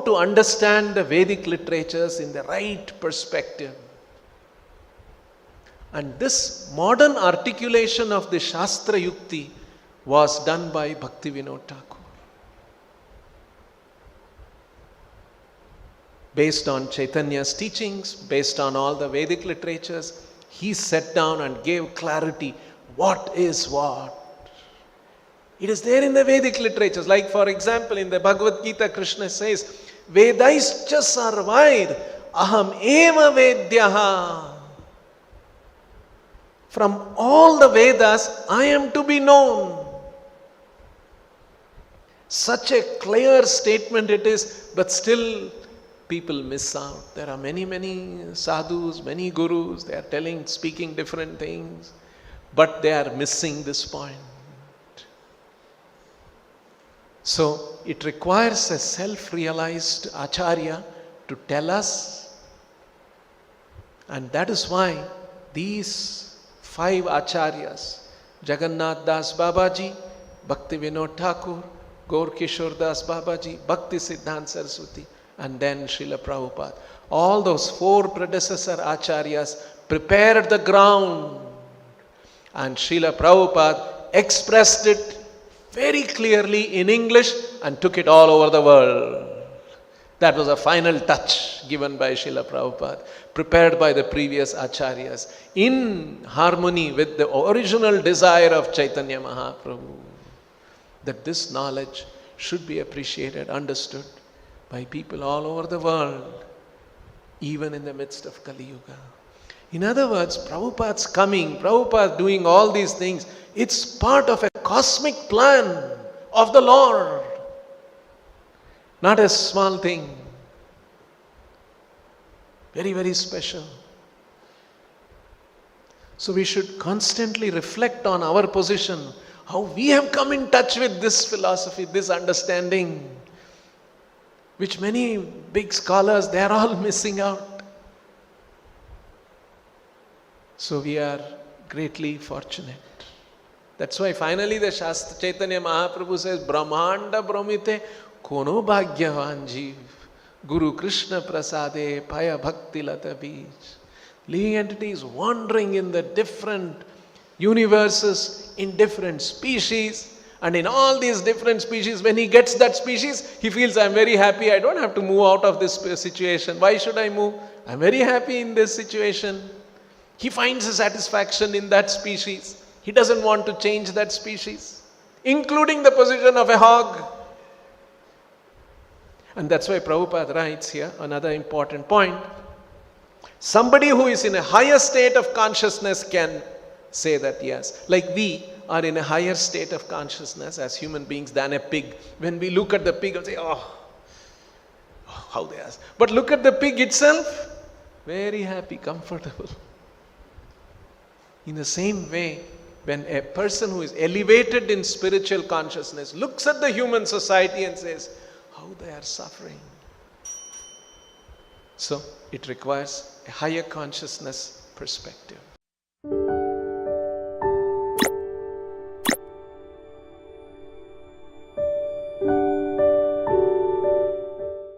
to understand the Vedic literatures in the right perspective. And this modern articulation of the Shastra Yukti was done by Bhaktivinoda Thakur. Based on Chaitanya's teachings, based on all the Vedic literatures, he sat down and gave clarity. What is what? It is there in the Vedic literatures. Like for example, in the Bhagavad-gita, Krishna says, Vedaischa sarvair aham eva vedyaha. From all the Vedas, I am to be known. Such a clear statement it is, but still people miss out. There are many sadhus, many gurus, they are speaking different things, but they are missing this point. So it requires a self-realized acharya to tell us, and that is why these 5 acharyas, Jagannath Das Babaji, Bhaktivinoda Thakur, Gaur Kishore Das Babaji, Bhakti Siddhanta Saraswati, and then Srila Prabhupada. All those 4 predecessor acharyas prepared the ground, and Srila Prabhupada expressed it very clearly in English and took it all over the world. That was a final touch given by Srila Prabhupada, prepared by the previous acharyas, in harmony with the original desire of Chaitanya Mahaprabhu, that this knowledge should be appreciated, understood by people all over the world, even in the midst of Kali Yuga. In other words, Prabhupada's coming, Prabhupada doing all these things, it's part of a cosmic plan of the Lord. Not a small thing. Very special. So we should constantly reflect on our position, how we have come in touch with this philosophy, this understanding, which many big scholars, they are all missing out. So we are greatly fortunate. That's why finally the Shastra Chaitanya Mahaprabhu says, Brahmanda Brahmite Kono Bhagyavan Jeev Guru Krishna Prasade Paya Bhakti Lata Beej. Living entities wandering in the different universes, in different species, and in all these different species, when he gets that species, he feels, I'm very happy, I don't have to move out of this situation. Why should I move? I'm very happy in this situation. He finds a satisfaction in that species. He doesn't want to change that species, including the position of a hog. And that's why Prabhupada writes here, another important point. Somebody who is in a higher state of consciousness can say that, yes. Like we are in a higher state of consciousness as human beings than a pig. When we look at the pig and say, oh how they are. But look at the pig itself, very happy, comfortable. In the same way, when a person who is elevated in spiritual consciousness looks at the human society and says, how they are suffering. So it requires a higher consciousness perspective.